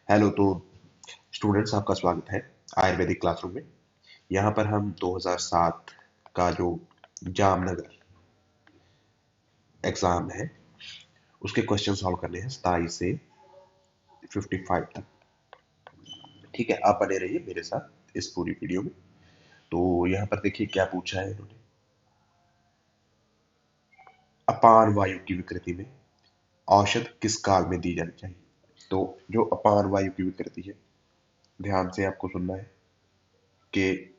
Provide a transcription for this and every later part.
Hello. तो students, आपका स्वागत है आयुर्वेदिक क्लासरूम में। यहाँ पर हम 2007 का जो जामनगर एग्जाम है उसके क्वेश्चन सॉल्व करने हैं 27 से 55 तक। ठीक है, आप बने रहिए मेरे साथ इस पूरी वीडियो में। तो यहाँ पर देखिए क्या पूछा है इन्होंने। अपान वायु की विकृति में औषध किस काल में दी जानी चाहिए। तो जो अपान वायु की विकृति है, ध्यान से आपको सुनना है कि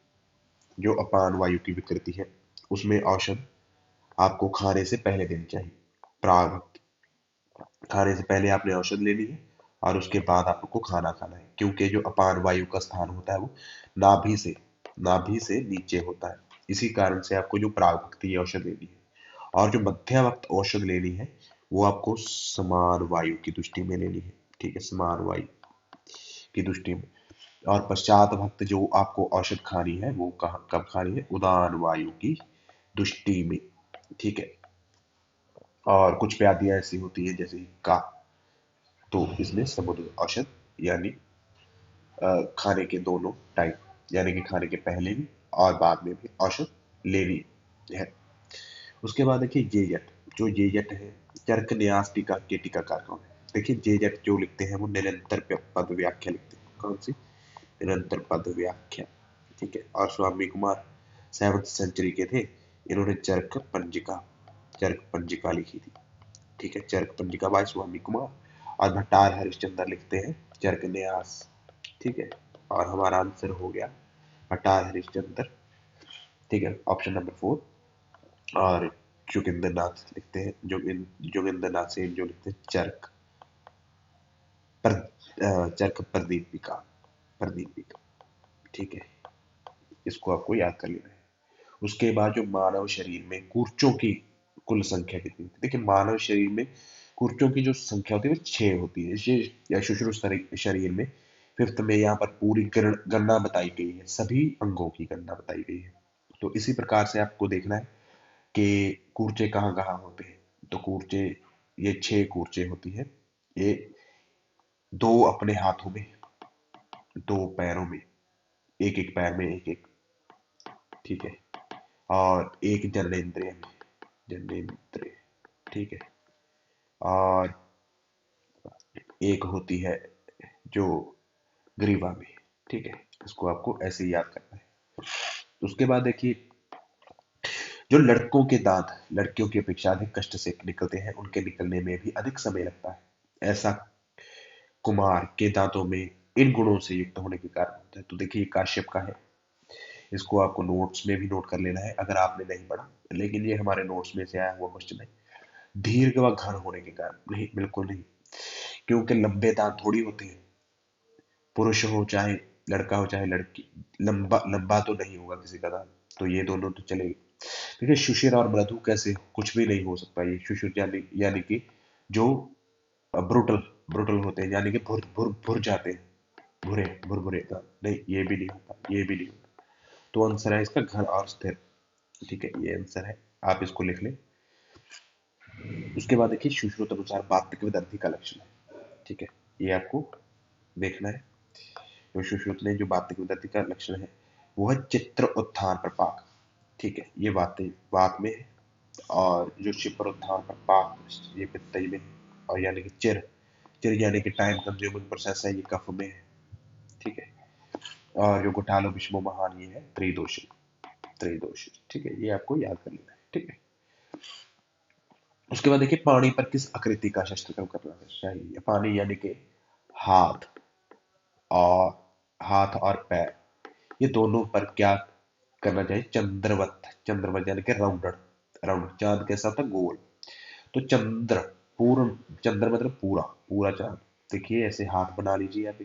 जो अपान वायु की विकृति है उसमें औषध आपको खाने से पहले देनी चाहिए। प्राग खाने से पहले आपने औषध लेनी है और उसके बाद आपको खाना खाना है, क्योंकि जो अपान वायु का स्थान होता है वो नाभि से नीचे होता है। इसी कारण से आपको जो प्रागवक्तीय औषध लेनी है और जो मध्यवक्त औषध लेनी है वो आपको समान वायु की दृष्टि में लेनी है। ठीक है, समान वायु की दृष्टि में। और पश्चात भक्त जो आपको औषध खानी है वो कब खानी है, उदान वायु की दृष्टि में। ठीक है। और कुछ व्याधियां ऐसी होती है जैसे का, तो इसमें समुद्र औषध यानी खाने के दोनों टाइम, यानी कि खाने के पहले भी और बाद में भी औषध लेनी है। उसके बाद देखिए जेजट, जो जेजट है, चरक न्यास टीका के टीकाकार कौन है। देखिए जेजट जो लिखते हैं वो निरंतर पद व्याख्या लिखते हैं। कौन सी? निरंतर पद व्याख्या। ठीक है। और स्वामी कुमार 7th सेंचुरी के थे। इन्होंने चरक पंजिका लिखी थी। ठीक है, चरक पंजिका बाय स्वामी कुमार। और भट्टार हरिश्चंद्र लिखते हैं चरक न्यास। ठीक है। और हमारा आंसर हो गया भट्टार हरिश्चंद्र। ठीक है, ऑप्शन नंबर 4। और जोगिंदर नाथ लिखते हैं जोगिंदर नाथ सेन जो लिखते हैं पर चरक प्रदीपिका। ठीक है, इसको आपको याद कर लेना है। उसके बाद जो मानव शरीर में कूर्चों की कुल संख्या कितनी होती है। देखिए मानव शरीर में कूर्चों की जो संख्या होती है वो 6 होती है। या शुश्रूषु शरीर में 5th में यहाँ पर पूरी गणना बताई गई है, सभी अंगों की गणना बताई गई है। तो इसी प्रकार से आपको देखना है कि कूर्चे कहाँ कहाँ होते हैं। तो कूर्चे, ये 6 कूर्चे होती है। ये 2 अपने हाथों में, 2 पैरों में, एक एक पैर में एक एक। ठीक है। और एक जनेंद्रिय। ठीक है। और एक होती है जो ग्रीवा में। ठीक है, इसको आपको ऐसे ही याद करना है। उसके बाद देखिए जो लड़कों के दांत लड़कियों की अपेक्षा अधिक कष्ट से निकलते हैं, उनके निकलने में भी अधिक समय लगता है। ऐसा कुमार के दांतों में इन गुणों से युक्त होने के कारण होता है। तो देखिए काश्यप का है, इसको आपको नोट्स में भी नोट कर लेना है अगर आपने नहीं पढ़ा, लेकिन ये हमारे नोट्स में से आया हुआ क्वेश्चन है। दीर्घ व घन होने के कारण नहीं, बिल्कुल नहीं, क्योंकि लंबे दांत थोड़ी होते हैं। पुरुष हो चाहे लड़का हो चाहे लड़की, लंबा लंबा तो नहीं होगा किसी का दांत। तो ये दोनों तो चलेगी। देखिए शुशिर और मृदु कैसे, कुछ भी नहीं हो सकता। ये शुशिर यानी कि जो ब्रुटल ब्रुटल होते हैं, यानी कि भुर भुर भुर जाते हैं, भुरभुरे दांत। नहीं, ये भी नहीं होता, ये भी नहीं होता। तो आंसर है इसका घन और स्थिर। ठीक है, ये आंसर है, आप इसको लिख लें। उसके बाद देखिए सुश्रुत अनुसार वातपित्त विदग्ध का लक्षण है। ठीक है, ये आपको देखना है। तो सुश्रुत ने जो वातपित्त विदग्ध का लक्षण है वो है चित्र उत्थान प्रपाक। ठीक है, ये बातें वात में है। और जो शिपर उत्थान प्रपाक ये पित्तई में है। और यानी कि चिर चिर यानी कि टाइम कंज्यूमिंग प्रोसेस है, ये कफ में है। ठीक है। और जो घोटालो विषमो महान ये है त्रिदोषी। ठीक है, ये आपको याद कर लेना है। ठीक है। उसके बाद देखिए पानी पर किस आकृति का शस्त्रक्रम करना चाहिए। पानी यानी कि हाथ और पैर, ये दोनों पर क्या करना चाहिए, चंद्रवत यानी कि राउंडड। चांद कैसा होता है, गोल। तो चंद्र मतलब पूरा पूरा चांद। देखिए ऐसे हाथ बना लीजिए अभी।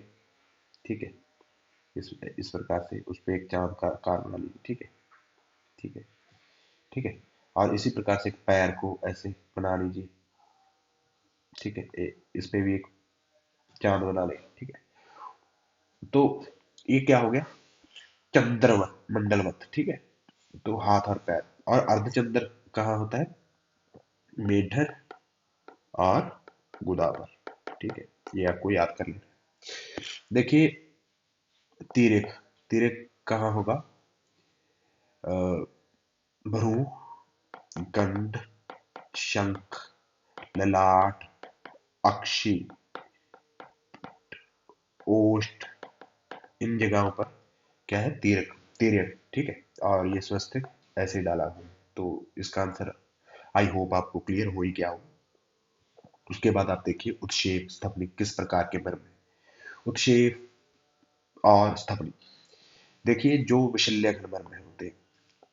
ठीक है, इस प्रकार से उस पर एक चांद का आकार बना लीजिए। ठीक है। ठीक है। ठीक है। और इसी प्रकार से एक पैर को ऐसे बना लीजिए। ठीक है, इस पे भी एक चांद बना ले। ठीक है। तो ये क्या हो गया, चंद्रवत मंडलवत। ठीक है। तो हाथ और पैर। और अर्धचंद्र कहाँ होता है, मेढक और गोदावर। ठीक है, ये आपको याद कर लेना। देखिए, तीर्यक, तीर्यक कहाँ होगा? भ्रू, गंड, शंख, ललाट, अक्षि, ओष्ठ, इन जगहों पर क्या है? तीर्यक, तीर्यक, ठीक है। और ये स्वस्तिक ऐसे डाला हुआ है। तो इसका आंसर आई होप आपको क्लियर हो ही गया हो। उसके बाद आप देखिए उत्क्षेप स्थपनिक किस प्रकार के मर्म है। उत्क्षेप और स्थपनिक, देखिए जो विशल्य घनमर्म में होते हैं,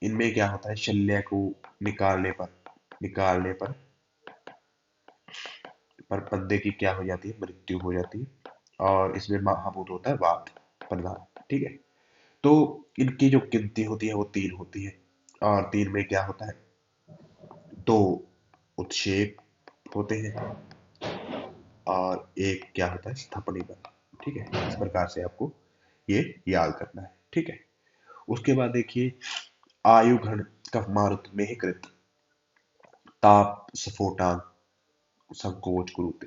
इनमें क्या होता है? शल्य को निकालने पर बंदे की क्या हो जाती है? मृत्यु हो जाती है। और इसमें महाभूत होता है वात प्रधान, ठीक है। तो इनकी जो गिनती होती है वो 3 होती है। और 3 में क्या होता है? 2 उत्क्षेप होते हैं और एक क्या होता है? स्थपनी बल, ठीक है। इस प्रकार से आपको ये याद करना है, ठीक है। उसके बाद देखिए आयु घन कफ मारुत में कृत ताप स्फोटान संकोच कुरुते।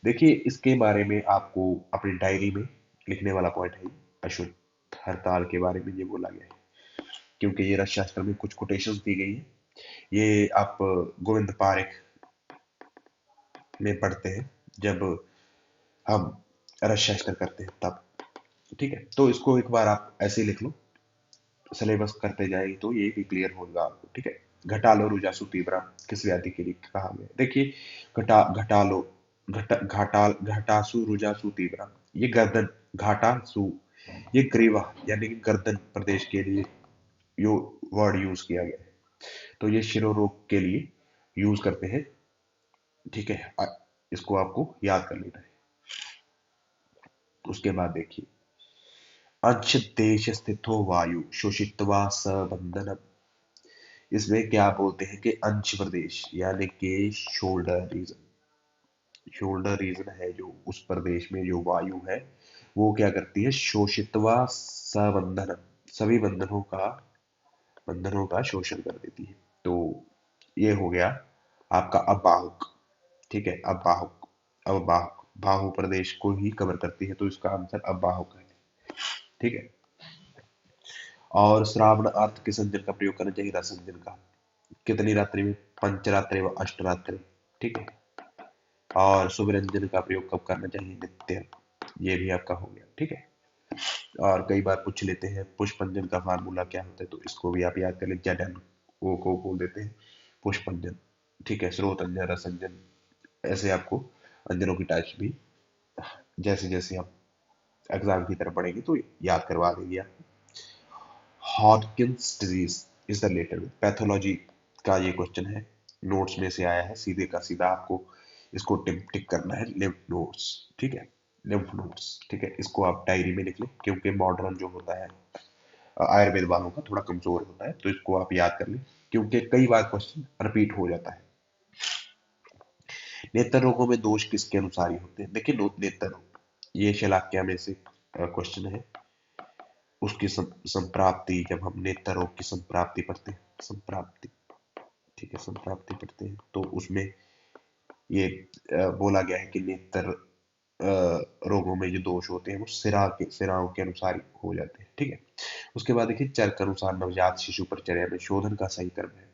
देखिए इसके बारे में आपको अपनी डायरी में लिखने वाला पॉइंट है। अशुद्ध हड़ताल के बारे में ये बोला गया है, क्योंकि ये रस शास्त्र में कुछ कोटेशंस दी गई है। ये आप गोविंद पारेख में पढ़ते हैं जब हम रस शास्त्र करते हैं तब, ठीक है। तो इसको एक बार आप ऐसे ही लिख लो, सिलेबस करते जाएंगे तो ये भी क्लियर होगा आपको, ठीक है। घटालो रुजासु तीव्रा किस व्याधि के लिए कहा गया? देखिए घटालो, घटासु रुजासु तीव्रा, ये गर्दन, घाटासु ये ग्रीवा यानी कि गर्दन प्रदेश के लिए यो वर्ड यूज किया गया है। तो ये शिरोरोग के लिए यूज करते हैं, ठीक है। इसको आपको याद कर लेना है। उसके बाद देखिए अंश देश स्थितो वायु शोषित्वा सबंधनम, इसमें क्या बोलते हैं कि अंश प्रदेश यानी कि शोल्डर रीजन, शोल्डर रीजन है जो, उस प्रदेश में जो वायु है वो क्या करती है? शोषित्वा सबंधन, सभी बंधनों का शोषण कर देती है। तो ये हो गया आपका अबाहुक, ठीक है। अबाहुक बाहु प्रदेश को ही कवर करती है, तो इसका आंसर अबाहुक है, ठीक है। और श्रावण अर्थ के संजन का प्रयोग करना चाहिए रसंजन का, कितनी रात्रि में? पंचरात्रि व अष्टरात्रि, ठीक है। और शुभ व्यंजन का प्रयोग कब करना चाहिए? नित्य, ये भी आपका हो गया, ठीक है। और कई बार पूछ लेते हैं पुष्पंजन का फार्मूला क्या होता है, तो इसको भी आप याद कर लें। जडन वो को बोल देते हैं पुष्पंजन, ठीक है। स्रोत अंजन, रस अंजन, ऐसे आपको अंजनों की टाइप्स भी जैसे जैसे आप एग्जाम की तरफ बढ़ेंगे तो याद करवा देंगे आप। Hodgkin's disease is the related with pathology का ये क्वेश्चन है, नोट्स में से आया है, सीधे का सीधा आपको इसको टिक टिक करना है। लिम्फ नोड्स, ठीक है, लिम्फ नोड्स, ठीक है। इसको आप डायरी में लिख लें, क्योंकि मॉडर्न जो होता है आयुर्वेद वालों का थोड़ा कमजोर होता है, तो इसको आप याद कर लें, क्योंकि कई बार क्वेश्चन रिपीट हो जाता है। नेत्र रोगों में दोष किसके अनुसार ही होते हैं? देखिए नेत्र रोग ये शलाक्या में से क्वेश्चन है। उसकी संप्राप्ति, जब हम नेत्र रोग की संप्राप्ति पढ़ते हैं, संप्राप्ति, ठीक है, संप्राप्ति पढ़ते हैं, तो उसमें ये बोला गया है कि नेत्र रोगों में जो दोष होते हैं वो सिराओं के अनुसार ही हो जाते हैं, ठीक है। उसके बाद देखिए चर्क अनुसार नवजात शिशु परिचर्या में शोधन का सही क्रम है।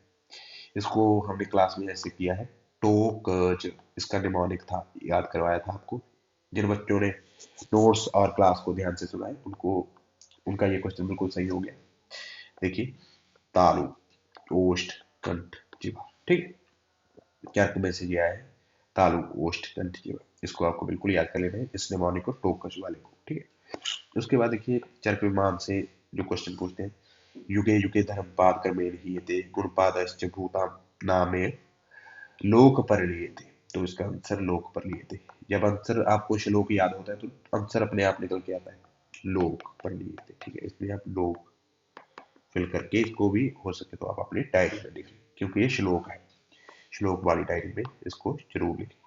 इसको हमने क्लास में ऐसे किया है, टोक, इसका निमोनिक था, याद करवाया था आपको। जिन बच्चों ने नोट्स और क्लास को ध्यान से सुना है उनको, उनका ये क्वेश्चन बिल्कुल सही हो गया। देखिए तालु, ओष्ठ, कंठ, जीवा, ठीक है। क्या मैसेज आया है? तालु, ओष्ठ, कंठ, जीवा, इसको आपको बिल्कुल याद कर लेना है, इस निमोनिक और टोकस वाले को, ठीक है। उसके बाद देखिए चर्क विमान से जो क्वेश्चन पूछते हैं, युगे युगे धर्मपाद क्रमेण हीयते गुणपादश्च भूतां नामे लोक पर लिए थे, तो इसका आंसर लोक पर लिए थे। जब आंसर आपको श्लोक याद होता है तो आंसर अपने आप निकल के आता है, लोक पर लिए थे, ठीक है। इसलिए आप लोक फिल करके इसको भी हो सके तो आप अपनी डायरी में लिख लें, क्योंकि ये श्लोक है, श्लोक वाली डायरी में इसको जरूर लिखें,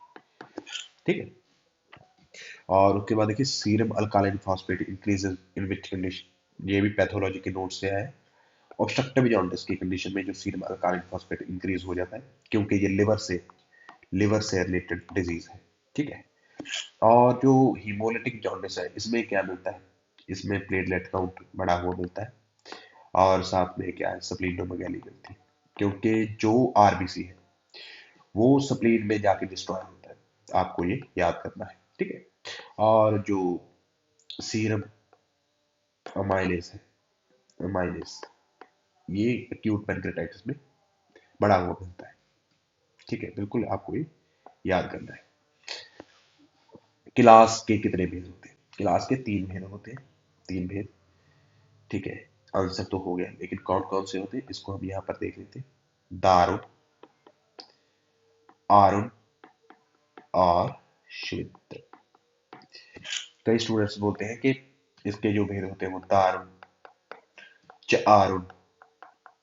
ठीक है। और उसके बाद देखिए serum alkaline phosphate increases in which condition, ये भी पैथोलॉजी के नोट से आया है। ऑब्स्ट्रक्टिव जॉन्डिस की कंडीशन में जो सीरम अल्कालाइन फॉस्फेट इंक्रीज हो जाता है, क्योंकि ये लिवर से रिलेटेड डिजीज है, ठीक है। और जो हीमोलिटिक जॉन्डिस है, इसमें क्या मिलता है? इसमें प्लेटलेट काउंट बढ़ा हुआ मिलता है, और साथ में क्या है, स्प्लीनोमेगाली मिलती है, क्योंकि जो आरबीसी है वो स्प्लीन में जाके डिस्ट्रॉय होता है। आपको ये याद करना है, ठीक है। और जो सीरम अमाइलेज है, अमाइलेज, ये एक्यूट पैनक्रेटाइटिस में बढ़ा हुआ मिलता है, ठीक है। बिल्कुल आपको ये याद करना है। क्लास के कितने भेद होते हैं? क्लास के 3 भेद होते हैं, 3 भेद, ठीक है। आंसर तो हो गया, लेकिन कौन कौन से होते हैं इसको हम यहाँ पर देख लेते हैं। दारुण, आरुण और श्वेत्र। कई स्टूडेंट्स बोलते हैं कि इसके जो भेद होते हैं वो दारुण, आरुण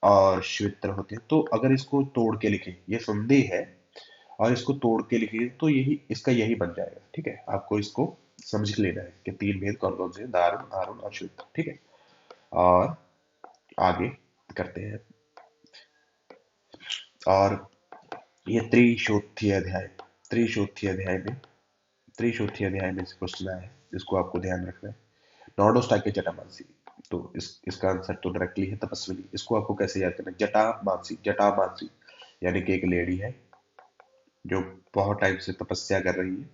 और श्वेत्र होते हैं। तो अगर इसको तोड़ के लिखें, ये संदेह है, और इसको तोड़ के लिखेंगे तो यही इसका यही बन जाएगा, ठीक है। आपको इसको समझ लेना है कि 3 भेद कौन कौन से हैं, दारुण, आरुण और श्वेत्र, ठीक है। और आगे करते हैं। और ये त्रिशोथी अध्याय, त्रिशोथी अध्याय में, त्रिशोथी अध्याय में से क्वेश्चन आया है, इसको आपको ध्यान रखना है। नॉर्डोस्टाई के जटामांसी, तो इसका आंसर तो डायरेक्टली है तपस्विनी। इसको आपको कैसे याद करना है? जटामांसी, जटामांसी यानी कि एक लेडी है जो बहुत टाइम से तपस्या कर रही है,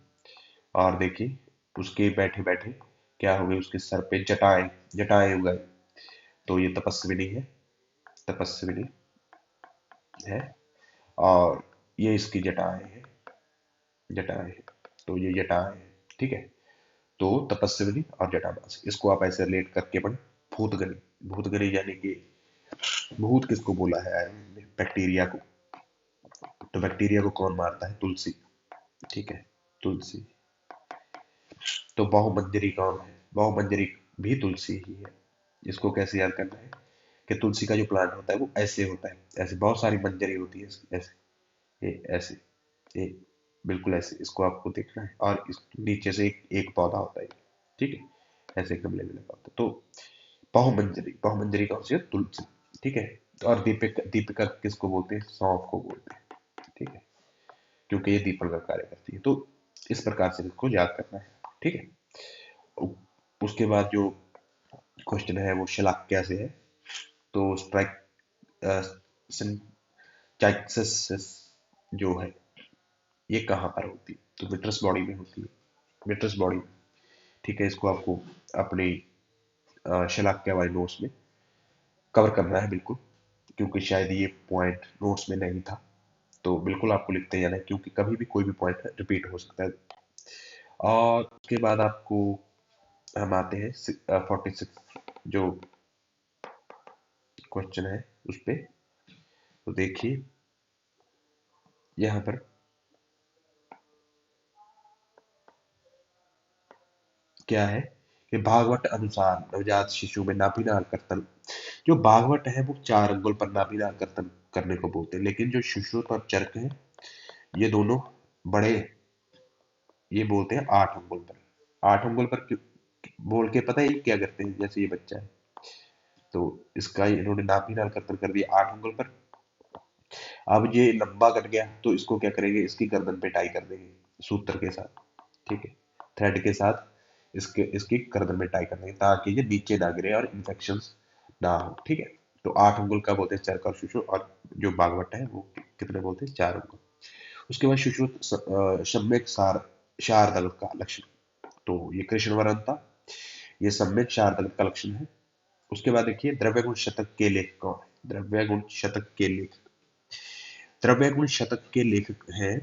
और देखिए उसके बैठे बैठे क्या हो गई, उसके सर पे जटाएं, जटाएं उग गए, तो ये तपस्विनी है, तपस्विनी है। और ये इसकी जटाएं हैं, जटाएं हैं, तो ये जटाएं हैं, ठीक है। तो तपस्विनी और जटामांसी, इसको आप ऐसे रिलेट करके पढ़े। भूतगनी, भूतगनी यानी कि भूत किसको बोला है आयुर्वेद में? बैक्टीरिया को। तो बैक्टीरिया को कौन मारता है? तुलसी, ठीक है, तुलसी। तो बहुमंजरी कौन है? बहुमंजरी भी तुलसी ही है। इसको कैसे याद करना है कि तुलसी का जो प्लांट होता है वो ऐसे होता है, ऐसे बहुत सारी मंजरी होती है ऐसे, ये ऐसे, ये बिल्कुल ऐसे, इसको आपको देखना है। और इस नीचे से एक पौधा होता है, ठीक है, ऐसे गमले में लगा होता है। तो बहुमंजरी, बहुमंजरी कौन सी है? तुलसी, ठीक है। और दीपिका, दीपिका किसको बोलते हैं? सौंफ को बोलते हैं, ठीक है, क्योंकि ये दीपक का कार्य करती है। तो इस प्रकार से इसको याद करना है, ठीक है। उसके बाद जो क्वेश्चन है वो शलाक्या से है। तो स्ट्राइक सिंचाइसिस जो है ये कहाँ पर होती है? तो विट्रस बॉडी में होती है, विट्रस बॉडी में, ठीक है। इसको आपको अपनी शलाक्या वाली नोट्स में कवर करना है बिल्कुल, क्योंकि शायद ये पॉइंट नोट्स में नहीं था। तो बिल्कुल आपको लिखते जाना है, क्योंकि कभी भी कोई भी पॉइंट रिपीट हो सकता है। और उसके बाद आपको हम आते हैं 46 जो क्वेश्चन है उस पे। तो देखिए यहाँ पर क्या है कि भागवत अनुसार नवजात शिशु में नाभिनाल कर्तन, जो भागवत है वो 4 अंगुल पर नाभिनाल कर्तन करने को बोलते हैं, लेकिन जो सुश्रुत और चरक है ये दोनों बड़े, ये बोलते हैं 8 अंगुल पर। 8 अंगुल पर बोल के पता है ये क्या करते हैं? जैसे ये बच्चा है, तो इसका इन्होंने नाभिनाल कर्तन कर दिया 8 अंगुल पर। अब ये लंबा कट गया तो इसको क्या करेंगे? इसकी गर्दन पे टाई कर देंगे सूत्र के साथ, ठीक है, थ्रेड के साथ इसके इसकी गर्दन में टाई कर देंगे, ताकि ये नीचे ना गिरे और इन्फेक्शन ना हो, ठीक है। तो 8 अंगुल का बोलते हैं चरक और सुश्रुत, और जो बागवट है वो कितने बोलते हैं? 4 अंगुल। उसके बाद सुश्रुत सम्यक शार्दल का लक्षण, तो ये कृष्ण वर्ण था, ये सम्यक शार्दल का लक्षण है। उसके बाद देखिए द्रव्य गुण शतक के लेखक कौन है? द्रव्य गुण शतक के लेखक, द्रव्य गुण शतक के लेखक हैं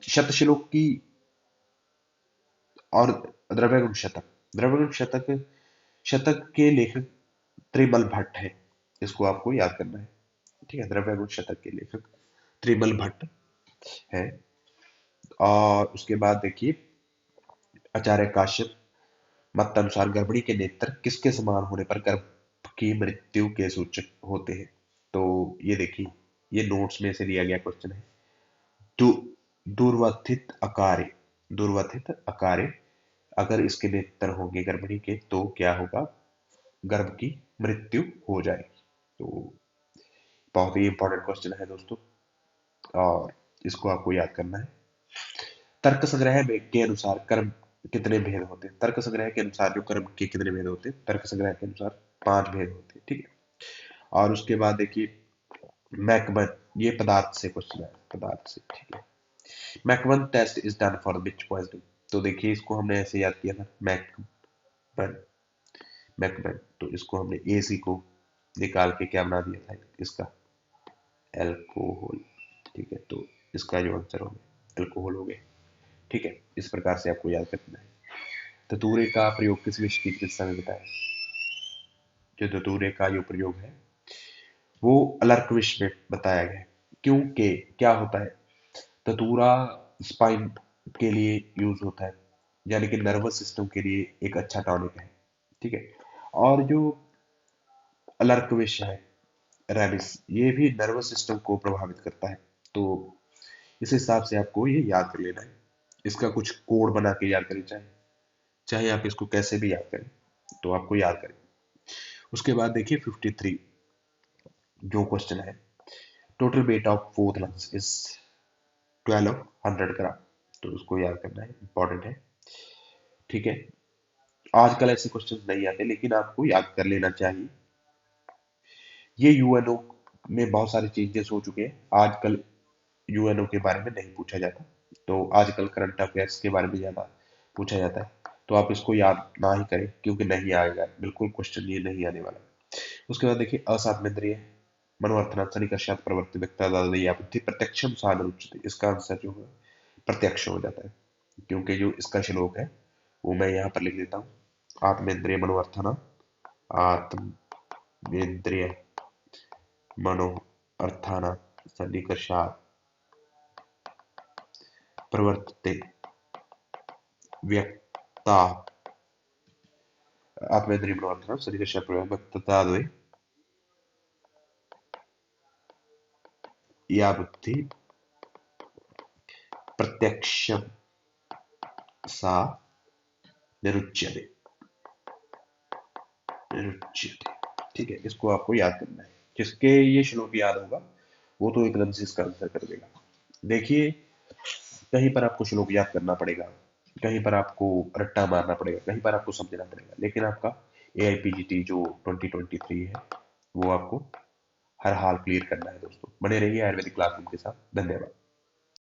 शतश्लोक की और द्रव्य गुण शतक, द्रव्य गुण शतक, शतक के लेखक त्रिमल भट्ट है, इसको आपको याद करना है, ठीक है। द्रव्य गुण शतक के लेखक त्रिमल भट्ट है। और उसके बाद देखिए आचार्य काश्यप मत अनुसार गर्भिणी के नेत्र किसके समान होने पर गर्भ की मृत्यु के सूचक होते हैं? तो ये देखिए ये नोट्स में से लिया गया क्वेश्चन है। दु, दुर्वथित अकार्य, दुर्वथित अकार्य, अगर इसके नेत्र होंगे गर्भिणी के तो क्या होगा? गर्भ की मृत्यु हो जाएगी। तो बहुत ही इंपॉर्टेंट क्वेश्चन है दोस्तों, और इसको आपको याद करना है। तर्क संग्रह में के अनुसार कर्म कितने भेद होते हैं? तर्क संग्रह के अनुसार जो कर्म के कितने भेद होते हैं? तर्क संग्रह के अनुसार 5 भेद होते हैं, ठीक है। और उसके बाद देखिए मैकमन, ये पदार्थ से क्वेश्चन है, पदार्थ से, ठीक है। McMahon test is done for which poisoning? तो देखिए इसको हमने ऐसे याद किया था, मैकमन, मैकमन, तो इसको हमने एसी को निकाल के क्या बना दिया था इसका, एल्कोहल, ठीक है। तो इसका जो आंसर हो गया एल्कोहल हो गया, ठीक है। इस प्रकार से आपको याद करना है। धतूरे का प्रयोग किस विष की चिकित्सा में बताया? जो धतूरे का जो प्रयोग है वो अलर्क विष में बताया गया है। क्योंकि क्या होता है, धतूरा स्पाइन के लिए यूज होता है, यानी कि नर्वस सिस्टम के लिए एक अच्छा टॉनिक है, ठीक है। और जो अलर्क विष है, रेबिस, ये भी नर्वस सिस्टम को प्रभावित करता है। तो इस हिसाब से आपको ये याद कर लेना है। इसका कुछ कोड बना के याद करें, चाहे चाहे आप इसको कैसे भी याद करें, तो आपको याद करें। उसके बाद देखिए 53 जो क्वेश्चन है, total weight of fourth lungs is 1200 ग्राम, तो उसको याद करना है, इंपॉर्टेंट है, ठीक है। आजकल ऐसे क्वेश्चन नहीं आते, लेकिन आपको याद कर लेना चाहिए। ये यूएनओ में बहुत सारे चेंजेस हो चुके हैं, आजकल यूएनओ के बारे में नहीं पूछा जाता, तो आजकल करंट अफेयर्स के बारे में ज्यादा पूछा जाता है। तो आप इसको याद ना ही करें, क्योंकि नहीं आएगा, बिल्कुल क्वेश्चन ये नहीं आने वाला। उसके बाद देखिए असाध्य मनोअर्थनाथ सन्निकर्षात् प्रवृत्ति व्यक्तादादि या बुद्धि प्रत्यक्षम साधन, इसका आंसर जो है प्रत्यक्ष हो जाता है, क्योंकि जो इसका श्लोक है वो मैं यहाँ पर लिख देता हूँ। आत्मेंद्रिय मनोअर्थना, आत्मेंद्रिय मनोअर्थाना सन्निकर्षात् प्रवर्तते व्यक्ता, आत्मेंद्रिय मनोअर्थाना सन्निकर्षात् प्रवर्तते या बुद्धि प्रत्यक्षम सा निरुच्यते, निरुच्यते, ठीक है। इसको आपको याद करना है, जिसके ये श्लोक याद होगा वो तो एकदम से इसका आंसर कर देगा। देखिए कहीं पर आपको श्लोक याद करना पड़ेगा, कहीं पर आपको रट्टा मारना पड़ेगा, कहीं पर आपको समझना पड़ेगा, लेकिन आपका AIPGT जो 2023 है वो आपको हर हाल क्लियर करना है। दोस्तों बने रहिए आयुर्वेदिक क्लासरूम के साथ, धन्यवाद।